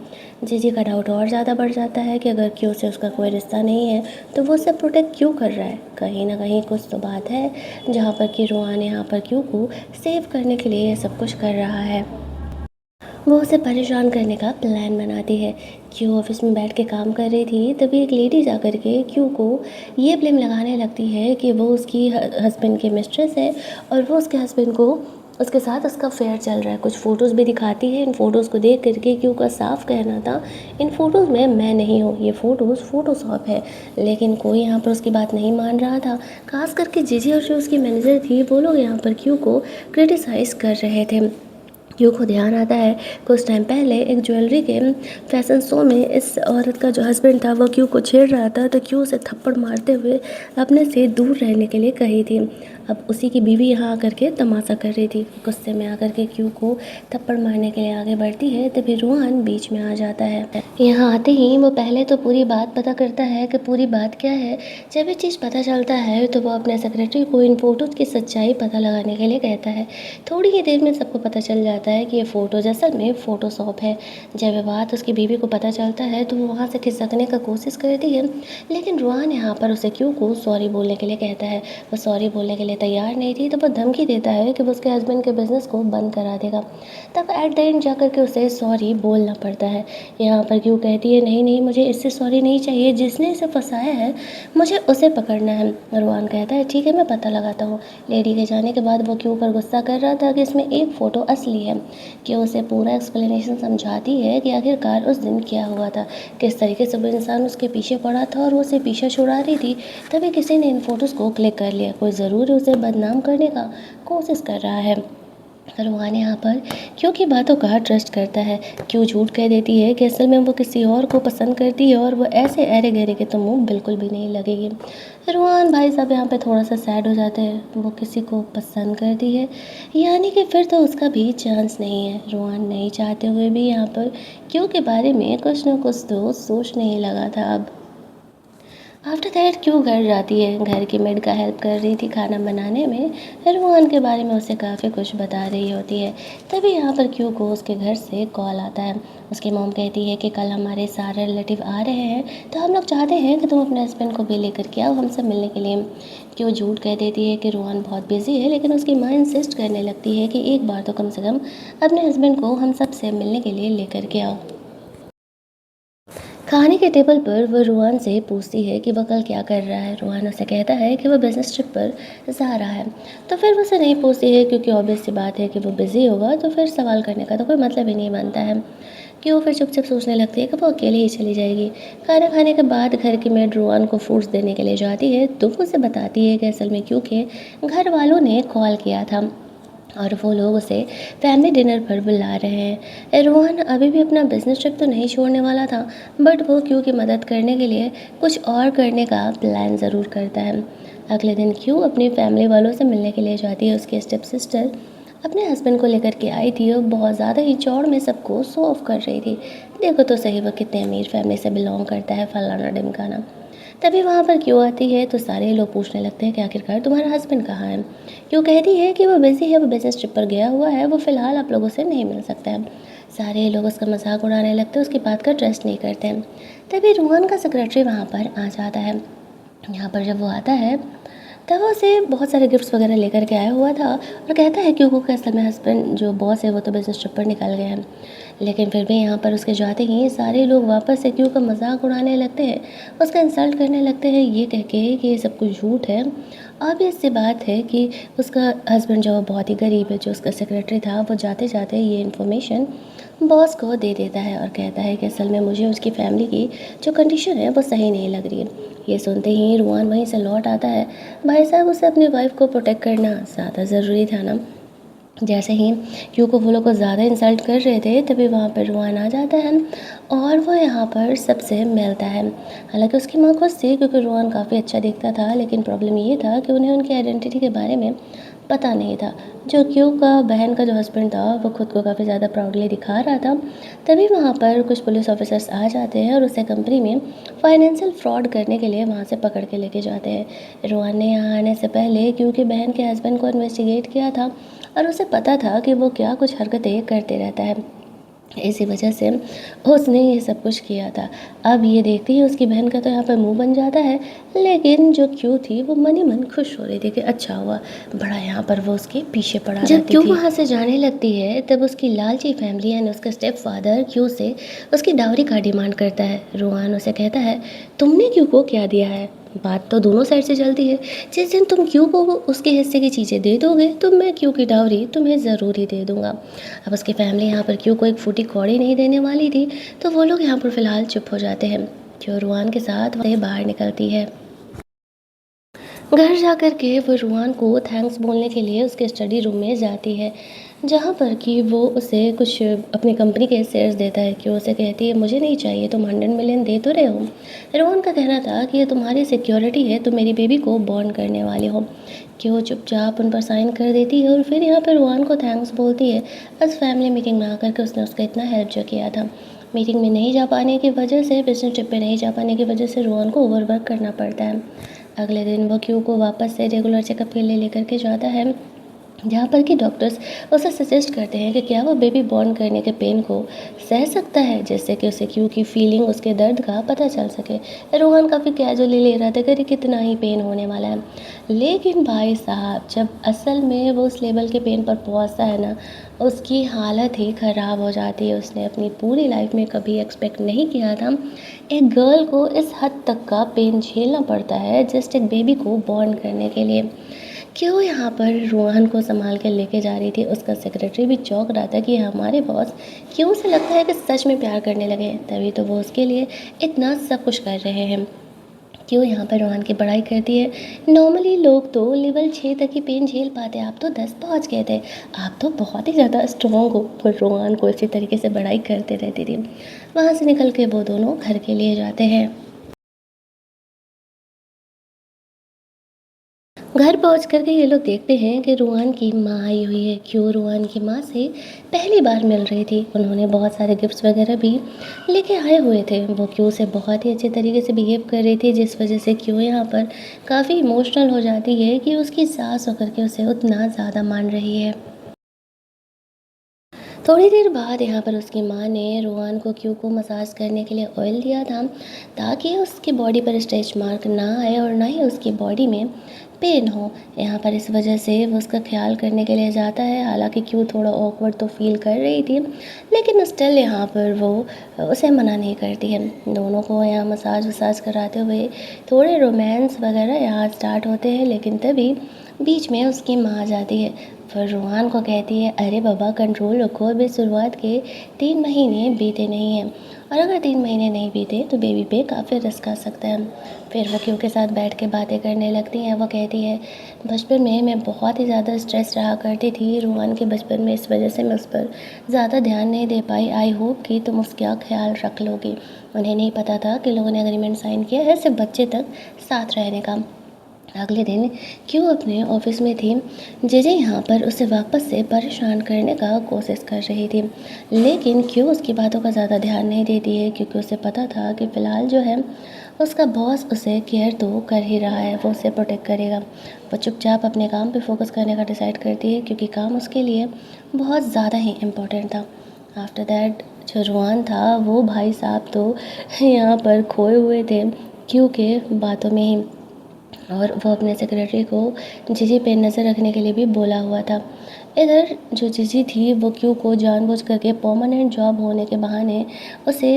जीजी का डाउट और ज़्यादा बढ़ जाता है कि अगर क्यू से उसका कोई रिश्ता नहीं है तो वो उसे प्रोटेक्ट क्यों कर रहा है। कहीं ना कहीं कुछ तो बात है जहाँ पर कि रोहन यहाँ पर क्यू को सेव करने के लिए ये सब कुछ कर रहा है। वो उसे परेशान करने का प्लान बनाती है। क्यू ऑफिस में बैठ के काम कर रही थी, तभी एक लेडी जा कर के क्यू को ये ब्लेम लगाने लगती है कि वो उसकी हस्बैंड की मिस्ट्रेस है और वो उसके हस्बैंड को उसके साथ उसका अफेयर चल रहा है। कुछ फ़ोटोज़ भी दिखाती है। इन फ़ोटोज़ को देख करके क्यू का साफ कहना था, इन फ़ोटोज़ में मैं नहीं हूँ, ये फ़ोटोज़ फ़ोटोशॉप है। लेकिन कोई यहाँ पर उसकी बात नहीं मान रहा था। खास करके जीजी और जो उसकी मैनेजर थी वो लोग यहाँ पर क्यू को क्रिटिसाइज़ कर रहे थे। क्यू को ध्यान आता है कुछ टाइम पहले एक ज्वेलरी के फैशन शो में इस औरत का जो हस्बैंड था वो क्यू को छेड़ रहा था, तो क्यू उसे थप्पड़ मारते हुए अपने से दूर रहने के लिए कही थी। अब उसी की बीवी यहाँ आकर के तमाशा कर रही थी। गुस्से में आकर के क्यू को थप्पड़ मारने के लिए आगे बढ़ती है, तभी रोहन बीच में आ जाता है। यहाँ आते ही वो पहले तो पूरी बात पता करता है कि पूरी बात क्या है। जब ये चीज़ पता चलता है तो वो अपने सेक्रेटरी को इन फ़ोटोज़ की सच्चाई पता लगाने के लिए कहता है। थोड़ी ही देर में सबको पता चल जाता है कि ये फ़ोटोज़ असल में फ़ोटोशॉप है। जब ये बात उसकी बीवी को पता चलता है तो वो वहाँ से खिसकने का कोशिश करती है, लेकिन रोहन यहाँ पर उसे क्यू को सॉरी बोलने के लिए कहता है। वो सॉरी बोलने के लिए तैयार नहीं थी तो वो धमकी देता है कि वो उसके हस्बैंड के बिज़नेस को बंद करा देगा। तब एट द एंड जाकर के उसे सॉरी बोलना पड़ता है। यहाँ पर क्यू कहती है नहीं नहीं, मुझे इससे सॉरी नहीं चाहिए, जिसने इसे फंसाया है मुझे उसे पकड़ना है। रोहन कहता है ठीक है, मैं पता लगाता हूँ। लेडी के जाने के बाद वो क्यू पर गुस्सा कर रहा था कि इसमें एक फ़ोटो असली है। क्यू उसे पूरा एक्सप्लेनेशन समझाती है कि आखिरकार उस दिन क्या हुआ था, किस तरीके से वो इंसान उसके पीछे पड़ा था और वो उसे पीछे छुड़ा रही थी। तभी किसी ने इन फ़ोटोज़ को क्लिक कर लिया। कोई ज़रूर उसे बदनाम करने का कोशिश कर रहा है। रोहन यहाँ पर क्यू की बातों का ट्रस्ट करता है। क्यू झूठ कह देती है कि असल में वो किसी और को पसंद करती है और वो ऐसे अरे गहरे के तो मुँह बिल्कुल भी नहीं लगेगी। रोहन भाई साहब यहाँ पे थोड़ा सा सैड हो जाते हैं। वो किसी को पसंद करती है, यानी कि फिर तो उसका भी चांस नहीं है। रोहन नहीं चाहते हुए भी यहाँ पर क्यू के बारे में कुछ न कुछ तो सोचने ही लगा था। अब आफ्टर दैट क्यों घर जाती है। घर की मेड का हेल्प कर रही थी खाना बनाने में। रोहन के बारे में उसे काफ़ी कुछ बता रही होती है। तभी यहाँ पर क्यू को उसके घर से कॉल आता है। उसकी मॉम कहती है कि कल हमारे सारे रिलेटिव आ रहे हैं, तो हम लोग चाहते हैं कि तुम अपने हस्बैंड को भी लेकर के आओ हमसे मिलने के लिए। क्यों झूठ कह देती है कि रोहन बहुत बिजी है, लेकिन उसकी माँ इंसिस्ट करने लगती है कि एक बार तो कम से कम अपने हस्बैंड को हम सब से मिलने के लिए लेकर के आओ। खाने के टेबल पर वो रोहन से पूछती है कि वह कल क्या कर रहा है। रोहन उसे कहता है कि वह बिज़नेस ट्रिप पर जा रहा है। तो फिर वो उसे नहीं पूछती है, क्योंकि ऑब्वियस सी बात है कि वो बिज़ी होगा, तो फिर सवाल करने का तो कोई मतलब ही नहीं बनता है। कि वो फिर चुपचाप सोचने लगती है कि वो अकेले ही चली जाएगी। खाना खाने के बाद घर की मेड रोहन को फ्रूट्स देने के लिए जाती है, तो वो उसे बताती है कि असल में क्योंकि घर वालों ने कॉल किया था और वो लोग उसे फैमिली डिनर पर बुला रहे हैं। रोहन अभी भी अपना बिजनेस ट्रिप तो नहीं छोड़ने वाला था, बट वो क्यू की मदद करने के लिए कुछ और करने का प्लान ज़रूर करता है। अगले दिन क्यू अपनी फैमिली वालों से मिलने के लिए जाती है। उसकी स्टेप सिस्टर अपने हस्बैंड को लेकर के आई थी और बहुत ज़्यादा ही चौड़ में सबको शो ऑफ कर रही थी। देखो तो सही वो कितने अमीर फैमिली से बिलोंग करता है, फलाना ढिमकाना। तभी वहाँ पर क्यों आती है तो सारे लोग पूछने लगते हैं कि आखिरकार तुम्हारा हस्बैंड कहाँ है। क्यों कहती है कि वो बिज़ी है, वो बिजनेस ट्रिप पर गया हुआ है, वो फ़िलहाल आप लोगों से नहीं मिल सकता है। सारे लोग उसका मजाक उड़ाने लगते हैं, उसकी बात का ट्रस्ट नहीं करते हैं। तभी रोहन का सेक्रेटरी वहाँ पर आ जाता है। यहाँ पर जब वो आता है तब वो उसे बहुत सारे गिफ्ट्स वगैरह लेकर के आया हुआ था और कहता है कि वो का असल में हस्बैंड जो बॉस है वो तो बिजनेस ट्रिप पर निकल गए हैं। लेकिन फिर भी यहाँ पर उसके जाते ही सारे लोग वापस से क्यू का मजाक उड़ाने लगते हैं, उसका इंसल्ट करने लगते हैं, ये कह के कि ये सब कुछ झूठ है। ऑब्वियस सी बात है कि उसका हस्बैंड जो बहुत ही गरीब है, जो उसका सेक्रेटरी था, वो जाते जाते ये इन्फॉर्मेशन बॉस को दे देता है और कहता है कि असल में मुझे उसकी फैमिली की जो कंडीशन है वो सही नहीं लग रही है। ये सुनते ही रोहन वहीं से लौट आता है। भाई साहब, उसे अपनी वाइफ को प्रोटेक्ट करना ज़्यादा ज़रूरी था ना। जैसे ही क्यू को वो लोग को ज़्यादा इंसल्ट कर रहे थे, तभी वहाँ पर रोहन आ जाता है और वो यहाँ पर सबसे मिलता है। हालांकि उसकी माँ खुश थी क्योंकि रोहन काफ़ी अच्छा दिखता था, लेकिन प्रॉब्लम ये था कि उन्हें उनकी आइडेंटिटी के बारे में पता नहीं था। जो क्यू का बहन का जो हस्बैंड था वो खुद को काफ़ी ज़्यादा प्राउडली दिखा रहा था। तभी वहाँ पर कुछ पुलिस ऑफिसर्स आ जाते हैं और उसे कंपनी में फाइनेंशियल फ्रॉड करने के लिए वहाँ से पकड़ के लेके जाते हैं। रोहन ने यहाँ आने से पहले क्यू की बहन के हस्बैंड को इन्वेस्टिगेट किया था और उसे पता था कि वो क्या कुछ हरकतें करते रहता है। इसी वजह से उसने ये सब कुछ किया था। अब ये देखते ही उसकी बहन का तो यहाँ पर मुंह बन जाता है, लेकिन जो क्यू थी वो मन ही मन खुश हो रही थी कि अच्छा हुआ, बड़ा यहाँ पर वो उसके पीछे पड़ा जब रहती क्यू थी। वहाँ से जाने लगती है तब उसकी लालची फैमिली यानी उसका स्टेप फादर क्यू से उसकी डाउरी का डिमांड करता है। रोहान उसे कहता है, तुमने क्यू को क्या दिया है? बात तो दोनों साइड से चलती है। जिस दिन तुम क्यू को उसके हिस्से की चीज़ें दे दोगे तो मैं क्यू की डाउरी तुम्हें ज़रूर ही दे दूंगा। अब उसकी फैमिली यहाँ पर क्यू को एक फूटी कौड़ी नहीं देने वाली थी, तो वो लोग यहाँ पर फ़िलहाल चुप हो जाते हैं। क्यू रुआन के साथ वह बाहर निकलती है। घर जाकर के वो रुआन को थैंक्स बोलने के लिए उसके स्टडी रूम में जाती है, जहाँ पर कि वो उसे कुछ अपनी कंपनी के शेयर्स देता है। कि उसे कहती है, मुझे नहीं चाहिए, तुम 100 मिलियन दे तो रहे हो। रुआन का कहना था कि ये तुम्हारी सिक्योरिटी है, तुम मेरी बेबी को बॉन्ड करने वाले हो। कि वो चुपचाप उन पर साइन कर देती है और फिर यहाँ पर रुआन को थैंक्स बोलती है बस फैमिली मीटिंग में आकर के उसने उसका इतना हेल्प जो किया था। मीटिंग में नहीं जा पाने की वजह से, बिजनेस ट्रिप पे नहीं जा पाने की वजह से रुआन को ओवरवर्क करना पड़ता है। अगले दिन वो क्यू को वापस से रेगुलर चेकअप के लिए लेकर के जाता है, जहाँ पर कि डॉक्टर्स उसे सजेस्ट करते हैं कि क्या वो बेबी बॉर्न करने के पेन को सह सकता है, जिससे कि उसे क्यू की फीलिंग, उसके दर्द का पता चल सके। रोहन काफ़ी कैजुअली ले रहा था कि कितना ही पेन होने वाला है, लेकिन भाई साहब जब असल में वो उस लेवल के पेन पर पहुँचता है ना, उसकी हालत ही ख़राब हो जाती है। उसने अपनी पूरी लाइफ में कभी एक्सपेक्ट नहीं किया था एक गर्ल को इस हद तक का पेन झेलना पड़ता है जस्ट एक बेबी को बॉर्न करने के लिए। क्यों यहाँ पर रोहन को संभाल कर लेके जा रही थी, उसका सेक्रेटरी भी चौंक रहा था कि हमारे बॉस क्यों से लगता है कि सच में प्यार करने लगे, तभी तो वो उसके लिए इतना सब कुछ कर रहे हैं। क्यों यहाँ पर रोहन की पढ़ाई करती है। नॉर्मली लोग तो लेवल 6 तक ही पेन झेल पाते, आप तो 10 पहुँच गए थे, आप तो बहुत ही ज़्यादा स्ट्रॉन्ग हो। पर रोहन को इसी तरीके से पढ़ाई करते रहती थी। वहाँ से निकल के वो दोनों घर के लिए जाते हैं। घर पहुंच कर के ये लोग देखते हैं कि रूहान की माँ आई हुई है। क्यों रूहान की माँ से पहली बार मिल रही थी। उन्होंने बहुत सारे गिफ्ट्स वगैरह भी लेके आए हुए थे। वो क्यों से बहुत ही अच्छे तरीके से बिहेव कर रही थी, जिस वजह से क्यों यहाँ पर काफ़ी इमोशनल हो जाती है कि उसकी सास होकर के उसे उतना ज़्यादा मान रही है। थोड़ी देर बाद यहाँ पर उसकी माँ ने रोहान को क्यू को मसाज करने के लिए ऑयल दिया था, ताकि उसकी बॉडी पर स्ट्रेच मार्क ना आए और ना ही उसकी बॉडी में पेन हो। यहाँ पर इस वजह से वो उसका ख्याल करने के लिए जाता है। हालांकि क्यू थोड़ा ऑकवर्ड तो फील कर रही थी, लेकिन स्टिल यहाँ पर वो उसे मना नहीं करती है। दोनों को यहाँ मसाज वसाज कराते हुए थोड़े रोमांस वगैरह यहाँ स्टार्ट होते हैं, लेकिन तभी बीच में उसकी माँ आ जाती है। फिर रोहान को कहती है, अरे बाबा कंट्रोल रखो, अभी शुरुआत के 3 महीने बीते नहीं हैं, और अगर 3 महीने नहीं बीते तो बेबी पे काफ़ी रिस्क आ सकता है। फिर वो क्यू के साथ बैठ के बातें करने लगती हैं। वो कहती है, बचपन में मैं बहुत ही ज़्यादा स्ट्रेस रहा करती थी रोहान के बचपन में, इस वजह से मैं उस पर ज़्यादा ध्यान नहीं दे पाई। आई होप कि तुम उसका ख्याल रख लोगी। उन्हें नहीं पता था कि लोगों ने अग्रीमेंट साइन किया है सिर्फ बच्चे तक साथ रहने का। अगले दिन क्यों अपने ऑफिस में थी। जेजे यहाँ पर उसे वापस से परेशान करने का कोशिश कर रही थी, लेकिन क्यों उसकी बातों का ज़्यादा ध्यान नहीं देती है, क्योंकि उसे पता था कि फ़िलहाल जो है उसका बॉस उसे केयर तो कर ही रहा है, वो उसे प्रोटेक्ट करेगा। वो चुपचाप अपने काम पे फोकस करने का डिसाइड करती है, क्योंकि काम उसके लिए बहुत ज़्यादा ही इम्पोर्टेंट था। आफ्टर दैट जो रुआन था वो भाई साहब तो यहाँ पर खोए हुए थे क्यों के बातों में ही, और वो अपने सेक्रेटरी को जीजी पे नज़र रखने के लिए भी बोला हुआ था। इधर जो जीजी थी वो क्यू को जानबूझ करके परमानेंट जॉब होने के बहाने उसे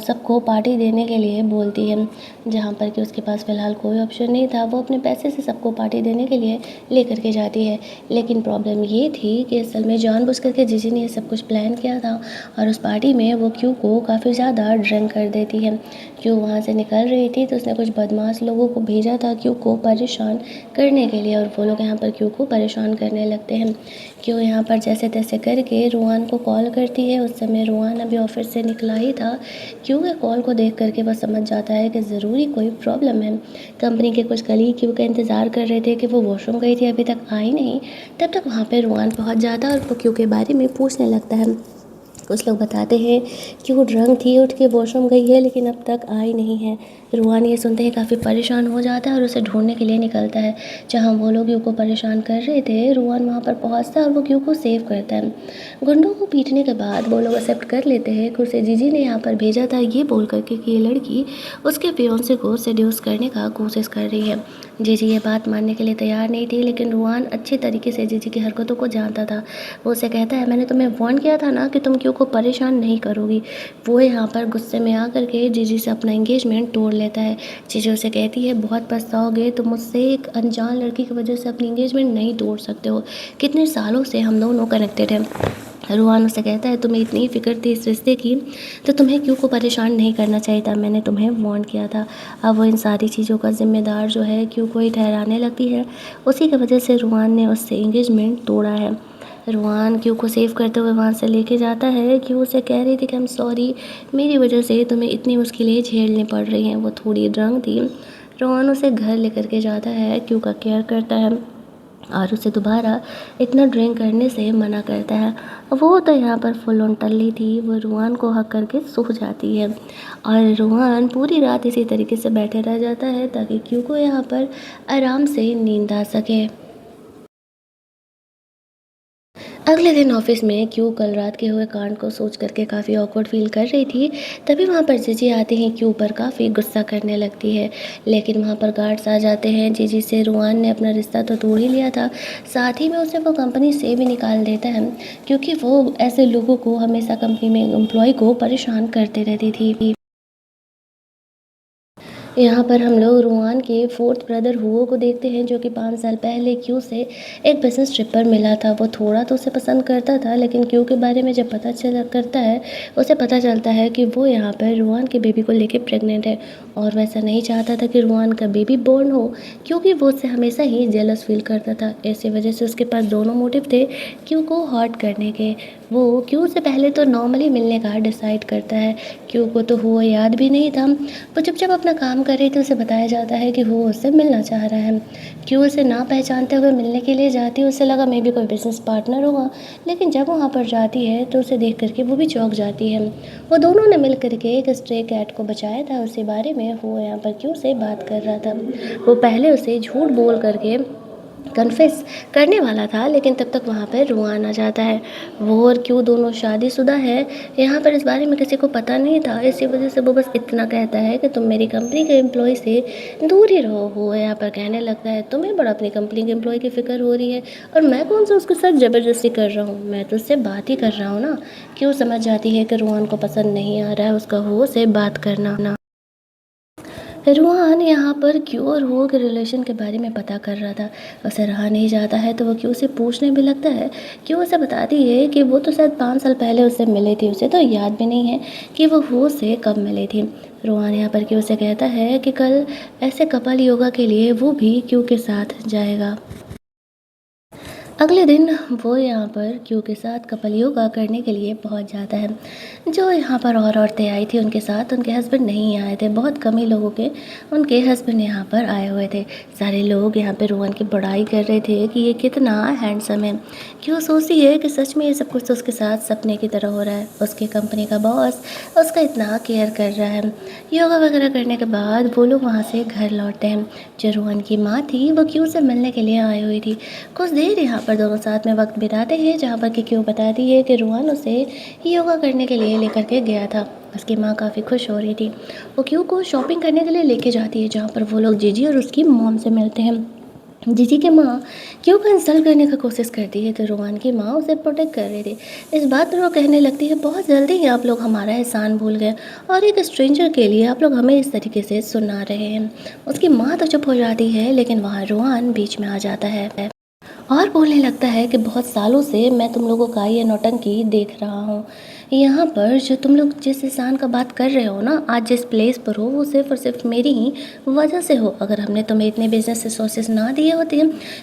सबको पार्टी देने के लिए बोलती है, जहाँ पर कि उसके पास फ़िलहाल कोई ऑप्शन नहीं था। वो अपने पैसे से सबको पार्टी देने के लिए लेकर के जाती है, लेकिन प्रॉब्लम ये थी कि असल में जानबूझ करके जीजी ने ये सब कुछ प्लान किया था, और उस पार्टी में वो क्यू को काफ़ी ज़्यादा ड्रिंक कर देती है। क्यू वहाँ से निकल रही थी तो उसने कुछ बदमाश लोगों को भेजा था क्यू क्यू को परेशान करने के लिए, और वो लोग यहाँ पर क्यू को परेशान करने लगते हैं। क्यू यहाँ पर जैसे तैसे करके रुआन को कॉल करती है। उस समय रुआन अभी ऑफिस से निकला ही था। क्यू के कॉल को देख करके वह समझ जाता है कि ज़रूरी कोई प्रॉब्लम है। कंपनी के कुछ कलीग क्यू का इंतज़ार कर रहे थे कि वो वॉशरूम गई थी, अभी तक आई नहीं। तब तक वहाँ पर रुआन पहुँच जाता है और वो क्यू के बारे में पूछने लगता है। कुछ लोग बताते हैं कि वो ड्रंक थी, उठ के वॉशरूम गई है, लेकिन अब तक आई नहीं है। रुआन ये सुनते ही काफ़ी परेशान हो जाता है और उसे ढूंढने के लिए निकलता है। जहाँ वो लोग क्यू को परेशान कर रहे थे, रुआन वहाँ पर पहुँचता है और वो क्यू को सेव करता है। गुंडों को पीटने के बाद वो लोग एक्सेप्ट कर लेते हैं कि उसे जीजी ने यहाँ पर भेजा था, ये बोल करके कि ये लड़की उसके फियोंसे को सेड्यूस करने का कोशिश कर रही है। जीजी ये बात मानने के लिए तैयार नहीं थी, लेकिन रुआन अच्छे तरीके से जीजी की हरकतों को जानता था। वो उसे कहता है, मैंने तुम्हें वार्न किया था ना कि तुम क्यू को परेशान नहीं करोगी। वो यहाँ पर गुस्से में आकर के जीजी से अपना एंगेजमेंट तोड़ लेता है। जीजी उसे कहती है, बहुत पछताओगे, तुम मुझसे एक अनजान लड़की की वजह से अपनी एंगेजमेंट नहीं तोड़ सकते हो। कितने सालों से हम दोनों कनेक्टेड हैं। रुआन उसे कहता है, तुम्हें इतनी फिक्र थी इस रिश्ते की तो तुम्हें क्यू को परेशान नहीं करना चाहिए था, मैंने तुम्हें वार्न किया था। अब वो इन सारी चीज़ों का जिम्मेदार जो है क्यू को ही ठहराने लगती है। उसी की वजह से रुआन ने उससे एंगेजमेंट तोड़ा है। रुआन क्यू को सेव करते हुए वहाँ से लेके जाता है। क्यू उसे कह रही थी कि आई एम सॉरी, मेरी वजह से तुम्हें इतनी मुश्किलें झेलनी पड़ रही हैं। वो थोड़ी ड्रंक थी। रुआन उसे घर लेकर के जाता है, क्यू का केयर करता है और उसे दोबारा इतना ड्रिंक करने से मना करता है। वो तो यहाँ पर फुल ऑन टल्ली थी। वो रुआन को हक करके सो जाती है और रुआन पूरी रात इसी तरीके से बैठे रह जाता है ताकि क्यू को यहाँ पर आराम से नींद आ सके। अगले दिन ऑफिस में क्यू कल रात के हुए कांड को सोच करके काफ़ी ऑकवर्ड फील कर रही थी। तभी वहाँ पर जीजी आती हैं, क्यू पर काफ़ी गुस्सा करने लगती है, लेकिन वहाँ पर गार्ड्स आ जाते हैं। जीजी से रुआन ने अपना रिश्ता तो तोड़ ही लिया था, साथ ही में उसे वो कंपनी से भी निकाल देता है, क्योंकि वो ऐसे लोगों को हमेशा कंपनी में एम्प्लॉय को परेशान करते रहती थी। यहाँ पर हम लोग रुआन के फोर्थ ब्रदर हुओ को देखते हैं, जो कि 5 साल पहले क्यू से एक बिजनेस ट्रिप पर मिला था। वो थोड़ा तो उसे पसंद करता था, लेकिन क्यू के बारे में जब पता चल करता है, उसे पता चलता है कि वो यहाँ पर रुआन के बेबी को लेके प्रेग्नेंट है और वैसा नहीं चाहता था कि रुआन का बेबी बोर्न हो, क्योंकि वो उससे हमेशा ही जेलस फील करता था। इसी वजह से उसके पास दोनों मोटिव थे क्यू को हर्ट करने के। वो क्यू से पहले तो नॉर्मली मिलने का डिसाइड करता है। क्यू को तो हुआ याद भी नहीं था। वो जब अपना काम कर रही थी, उसे बताया जाता है कि वो उससे मिलना चाह रहा है। क्यू उसे ना पहचानते हुए मिलने के लिए जाती है। उसे लगा मे बी कोई बिजनेस पार्टनर होगा, लेकिन जब वहाँ पर जाती है तो उसे देख करके वो भी चौंक जाती है। वो दोनों ने मिल करके एक स्ट्रे कैट को बचाया था, उसी बारे में वो यहाँ पर क्यू से बात कर रहा था। वो पहले उसे झूठ बोल करके कन्फेस करने वाला था, लेकिन तब तक वहाँ पर रुआन आ जाता है। वो और क्यू दोनों शादीशुदा है। यहाँ पर इस बारे में किसी को पता नहीं था, इसी वजह से वो बस इतना कहता है कि तुम मेरी कंपनी के एम्प्लॉय से दूर ही रहो। वो यहाँ पर कहने लगता है, तुम्हें बड़ा अपनी कंपनी के एम्प्लॉय की फ़िक्र हो रही है और मैं कौन सा उसके साथ ज़बरदस्ती कर रहा हूँ, मैं तो उससे बात ही कर रहा हूँ ना। क्यू समझ जाती है कि रुआन को पसंद नहीं आ रहा है उसका हो से बात करना। रुआन यहाँ पर क्यू और हो के रिलेशन के बारे में पता कर रहा था। उसे रहा नहीं जाता है तो वो क्यू से पूछने भी लगता है। क्यू उसे बताती है कि वो तो शायद 5 साल पहले उससे मिली थी, उसे तो याद भी नहीं है कि वो हो से कब मिली थी। रुआन यहाँ पर क्यू से कहता है कि कल ऐसे कपल योगा के लिए वो भी क्यू के साथ जाएगा। अगले दिन वो यहाँ पर क्यू के साथ कपल योगा करने के लिए पहुँच जाता है। जो यहाँ पर और औरतें आई थी उनके साथ उनके हस्बैंड नहीं आए थे। बहुत कम ही लोगों के उनके हस्बैंड यहाँ पर आए हुए थे। सारे लोग यहाँ पर रोहन की बड़ाई कर रहे थे कि ये कितना हैंडसम है। क्यों सोचती है कि सच में ये सब कुछ तो उसके साथ सपने की तरह हो रहा है। उसके कंपनी का बॉस उसका इतना केयर कर रहा है। योगा वगैरह करने के बाद वो लोग वहाँ से घर लौटते हैं। जो रोहन की माँ थी वो क्यू से मिलने के लिए आई हुई थी। कुछ देर यहाँ पर दोनों साथ में वक्त बिताते हैं, जहाँ पर कि क्यू बताती है कि रोहन उसे योगा करने के लिए लेकर के गया था। उसकी माँ काफ़ी खुश हो रही थी। वो क्यू को शॉपिंग करने के लिए लेके जाती है, जहाँ पर वो लोग जीजी और उसकी मॉम से मिलते हैं। जीजी की माँ क्यू को इंसल्ट करने की कोशिश करती है तो रोहन की माँ उसे प्रोटेक्ट कर रही थी। इस बात पर वो कहने लगती है, बहुत जल्दी ही आप लोग हमारा एहसान भूल गए और एक स्ट्रेंजर के लिए आप लोग हमें इस तरीके से सुना रहे हैं। उसकी माँ तो चुप हो जाती है, लेकिन वहाँ रोहन बीच में आ जाता है और बोलने लगता है कि बहुत सालों से मैं तुम लोगों का ये नौटंकी देख रहा हूँ। यहाँ पर जो तुम लोग जिस इंसान का बात कर रहे हो ना, आज जिस प्लेस पर हो, वो सिर्फ़ और सिर्फ़ मेरी ही वजह से हो। अगर हमने तुम्हें इतने बिज़नेस रिसोर्सेज़ ना दिए होते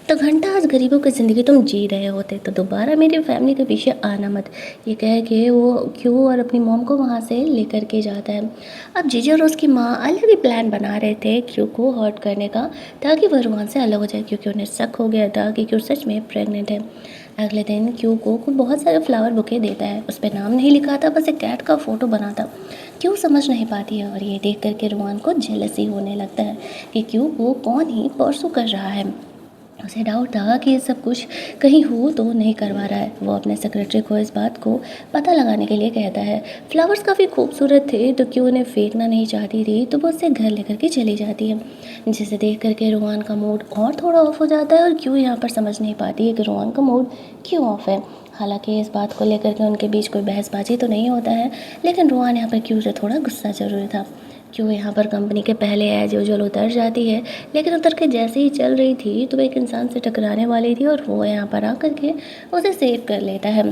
तो घंटा आज गरीबों की ज़िंदगी तुम जी रहे होते। तो दोबारा मेरी फैमिली के पीछे आना मत। ये कह के वो क्यू और अपनी मॉम को वहाँ से लेकर के जाता है। अब जीजा और उसकी माँ अलग ही प्लान बना रहे थे क्यू को हर्ट करने का, ताकि वह रोहन से अलग हो जाए, क्योंकि उन्हें शक हो गया था कि क्यू सच में प्रेग्नेंट है। अगले दिन क्यू को बहुत सारे फ्लावर बुके देता है। उस पर नाम नहीं लिखा था, बस एक कैट का फ़ोटो बना था। क्यू समझ नहीं पाती है और ये देख करके रोहन को जेलसी होने लगता है कि क्यू को कौन ही परसू कर रहा है। उसे डाउट था कि ये सब कुछ कहीं हो तो नहीं करवा रहा है। वो अपने सेक्रेटरी को इस बात को पता लगाने के लिए कहता है। फ्लावर्स काफ़ी खूबसूरत थे तो क्यों उन्हें फेंकना नहीं चाहती थी, तो वो उसे घर लेकर के चली जाती है, जिसे देख करके रोहन का मूड और थोड़ा ऑफ हो जाता है। और क्यों यहाँ पर समझ नहीं पाती है कि रोहन का मूड क्यों ऑफ है। हालांकि इस बात को लेकर के उनके बीच कोई बहसबाजी तो नहीं होता है, लेकिन रोहन यहाँ पर क्यों से थोड़ा गुस्सा जरूर था। क्यों यहाँ पर कंपनी के पहले एज यूजुअल उतर जाती है, लेकिन उतर के जैसे ही चल रही थी तो वो एक इंसान से टकराने वाली थी और वो यहाँ पर आकर के उसे सेव कर लेता है।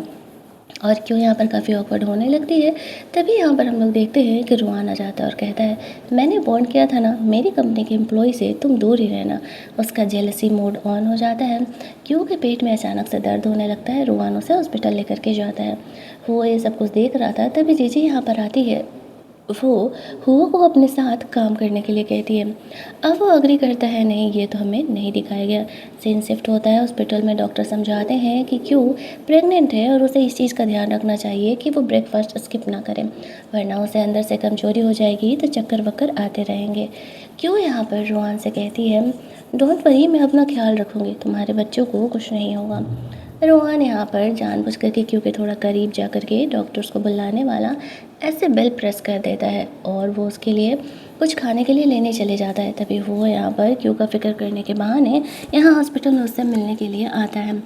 और क्यों यहाँ पर काफ़ी ऑकवर्ड होने लगती है। तभी यहाँ पर हम लोग देखते हैं कि रुआन आ जाता है और कहता है, मैंने बॉन्ड किया था ना मेरी कंपनी के एम्प्लॉय से तुम दूर ही रहना। उसका जेलसी मोड ऑन हो जाता है। क्यों के पेट में अचानक से दर्द होने लगता है। रुआन उसे हॉस्पिटल लेकर के जाता है। वो ये सब कुछ देख रहा था, तभी जीजी यहाँ पर आती है। वो हुआ को अपने साथ काम करने के लिए कहती है। अब वो अग्री करता है, नहीं ये तो हमें नहीं दिखाया गया। सीन शिफ्ट होता है हॉस्पिटल में। डॉक्टर समझाते हैं कि क्यों प्रेग्नेंट है और उसे इस चीज़ का ध्यान रखना चाहिए कि वो ब्रेकफास्ट स्किप ना करें, वरना उसे अंदर से कमजोरी हो जाएगी तो चक्कर वक्कर आते रहेंगे। क्यों यहाँ पर रोहन से कहती है, डोंट वरी मैं अपना ख्याल रखूँगी, तुम्हारे बच्चों को कुछ नहीं होगा। रोहन यहाँ पर जानबूझ करके क्योंकि थोड़ा करीब जा कर के डॉक्टर्स को बुलाने वाला ऐसे बेल प्रेस कर देता है और वो उसके लिए कुछ खाने के लिए लेने चले जाता है। तभी वो यहाँ पर क्यों का फिक्र करने के बहाने यहाँ हॉस्पिटल में उससे मिलने के लिए आता है।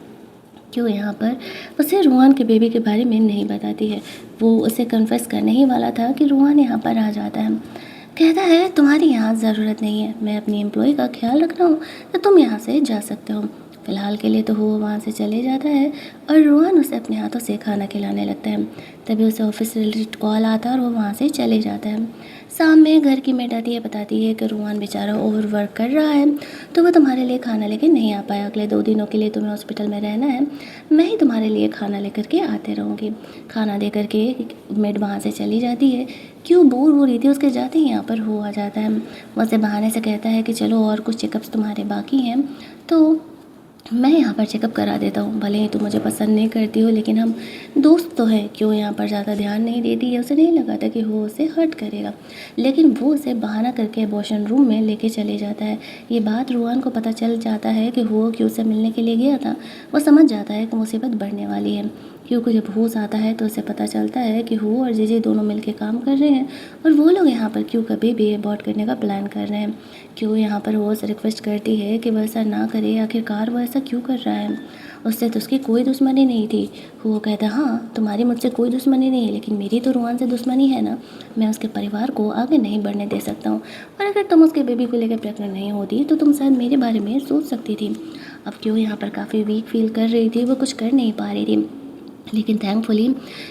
क्यों यहाँ पर उसे रूहान के बेबी के बारे में नहीं बताती है। वो उसे कन्फेस करने ही वाला था कि रूहान यहाँ पर आ जाता है। कहता है, तुम्हारी यहाँ ज़रूरत नहीं है, मैं अपनी एम्प्लॉय का ख्याल रख रहा हूँ तो तुम यहाँ से जा सकते हो। फ़िलहाल के लिए तो वो वहाँ से चले जाता है और रोहन उसे अपने हाथों से खाना खिलाने लगता है। तभी उसे ऑफिस से रिलेटेड कॉल आता है और वो वहाँ से चले जाता है। शाम में घर की मेड आती है, बताती है कि रोहन बेचारा ओवर वर्क कर रहा है तो वो तुम्हारे लिए खाना लेके नहीं आ पाया। अगले 2 दिनों के लिए तुम्हें हॉस्पिटल में रहना है, मैं ही तुम्हारे लिए खाना लेकर के आते रहूँगी। खाना दे करके मेड वहाँ से चली जाती है। क्यों बोर हो रही थी उसके जाते ही यहाँ पर हो आ जाता है। वो उसे बहाने से कहता है कि चलो और कुछ चेकअप्स तुम्हारे बाकी हैं तो मैं यहाँ पर चेकअप करा देता हूँ। भले ही तुम मुझे पसंद नहीं करती हो, लेकिन हम दोस्त तो हैं। क्यों यहाँ पर ज़्यादा ध्यान नहीं देती है। उसे नहीं लगा था कि वो उसे हर्ट करेगा, लेकिन वो उसे बहाना करके अबॉर्शन रूम में लेके चले जाता है। ये बात रोहन को पता चल जाता है कि वो क्यों से मिलने के लिए गया था। वो समझ जाता है कि मुसीबत बढ़ने वाली है। क्योंकि जब होश आता है तो उसे पता चलता है कि वो और जीजी दोनों मिलकर काम कर रहे हैं और वो लोग यहाँ पर क्यों का बेबी अबॉर्ट करने का प्लान कर रहे हैं। क्यों यहाँ पर वो उसे रिक्वेस्ट करती है कि वह ऐसा ना करे, आखिरकार वो ऐसा क्यों कर रहा है। उससे तो उसकी कोई दुश्मनी नहीं थी। वो कहता है, हाँ तुम्हारी मुझसे कोई दुश्मनी नहीं है, लेकिन मेरी तो रोहन से दुश्मनी है ना। मैं उसके परिवार को आगे नहीं बढ़ने दे सकता हूँ, और अगर तुम उसके बेबी को लेकर प्रेग्नेंट नहीं होती तो तुम शायद मेरे बारे में सोच सकती थी। अब क्यों यहाँ पर काफ़ी वीक फील कर रही थी, वो कुछ कर नहीं पा रही थी। लेकिन थैंकफुली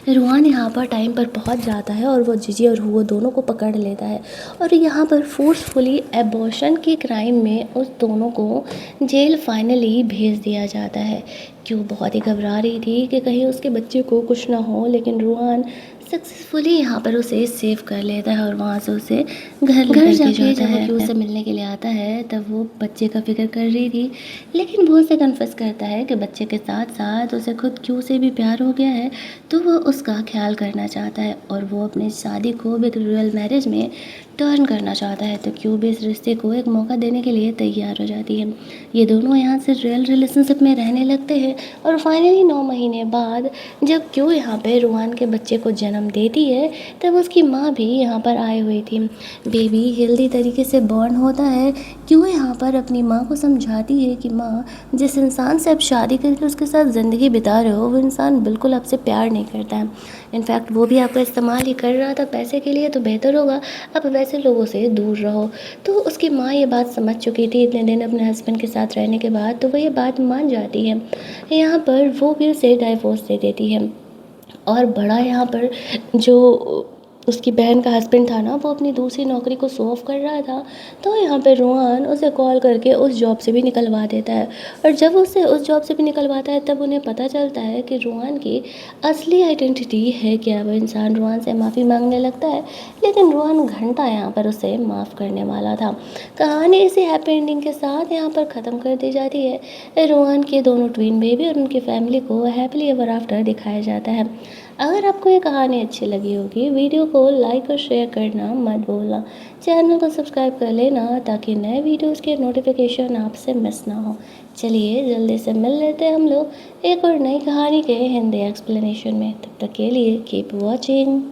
रूहान यहाँ पर टाइम पर पहुँच जाता है और वो जीजी और हुआ दोनों को पकड़ लेता है और यहाँ पर फोर्सफुली एबॉर्शन के क्राइम में उस दोनों को जेल फाइनली भेज दिया जाता है। क्यों बहुत ही घबरा रही थी कि कहीं उसके बच्चे को कुछ ना हो, लेकिन रूहान सक्सेसफुली यहाँ पर उसे सेव कर लेता है और वहाँ से उसे घर जाके जब वो क्यों से मिलने के लिए आता है तब वो बच्चे का फिक्र कर रही थी, लेकिन वो उसे कन्फेस करता है कि बच्चे के साथ साथ उसे खुद क्यों से भी प्यार हो गया है, तो वो उसका ख्याल करना चाहता है और वो अपनी शादी को एक रियल मैरिज में टर्न करना चाहता है। तो क्यों भी इस रिश्ते को एक मौका देने के लिए तैयार हो जाती है। ये दोनों यहाँ से रियल रिलेशनशिप में रहने लगते हैं और फाइनली 9 महीने बाद जब क्यों यहाँ पे रूहान के बच्चे को जन्म जन्म देती है तब उसकी माँ भी यहाँ पर आई हुई थी। बेबी हेल्दी तरीके से बॉर्न होता है कि वो यहाँ पर अपनी माँ को समझाती है कि माँ, जिस इंसान से आप शादी करके उसके साथ ज़िंदगी बिता रहे हो वो इंसान बिल्कुल आपसे प्यार नहीं करता है। इनफैक्ट वो भी आपका इस्तेमाल ही कर रहा था पैसे के लिए, तो बेहतर होगा आप वैसे लोगों से दूर रहो। तो उसकी माँ ये बात समझ चुकी थी इतने दिन अपने हस्बैंड के साथ रहने के बाद, तो वो ये बात मान जाती है। यहाँ पर वो भी उसे डाइवोर्स दे देती है। और बड़ा यहाँ पर जो उसकी बहन का हस्बैंड था ना, वो अपनी दूसरी नौकरी को शो ऑफ कर रहा था, तो यहाँ पे रोहन उसे कॉल करके उस जॉब से भी निकलवा देता है। और जब उसे उस जॉब से भी निकलवाता है तब उन्हें पता चलता है कि रोहन की असली आइडेंटिटी है क्या। वो इंसान रोहन से माफ़ी मांगने लगता है, लेकिन रोहन घंटा यहाँ पर उसे माफ़ करने वाला था। कहानी इसी हैप्पी एंडिंग के साथ यहाँ पर ख़त्म कर दी जाती है। रोहन के दोनों ट्विन बेबी और उनकी फैमिली को हैप्पीली एवर आफ्टर दिखाया जाता है। अगर आपको ये कहानी अच्छी लगी होगी, वीडियो को लाइक और शेयर करना मत भूलना। चैनल को सब्सक्राइब कर लेना ताकि नए वीडियोस के नोटिफिकेशन आपसे मिस ना हो। चलिए जल्दी से मिल लेते हैं हम लोग एक और नई कहानी के हिंदी एक्सप्लेनेशन में। तब तक के लिए कीप वॉचिंग।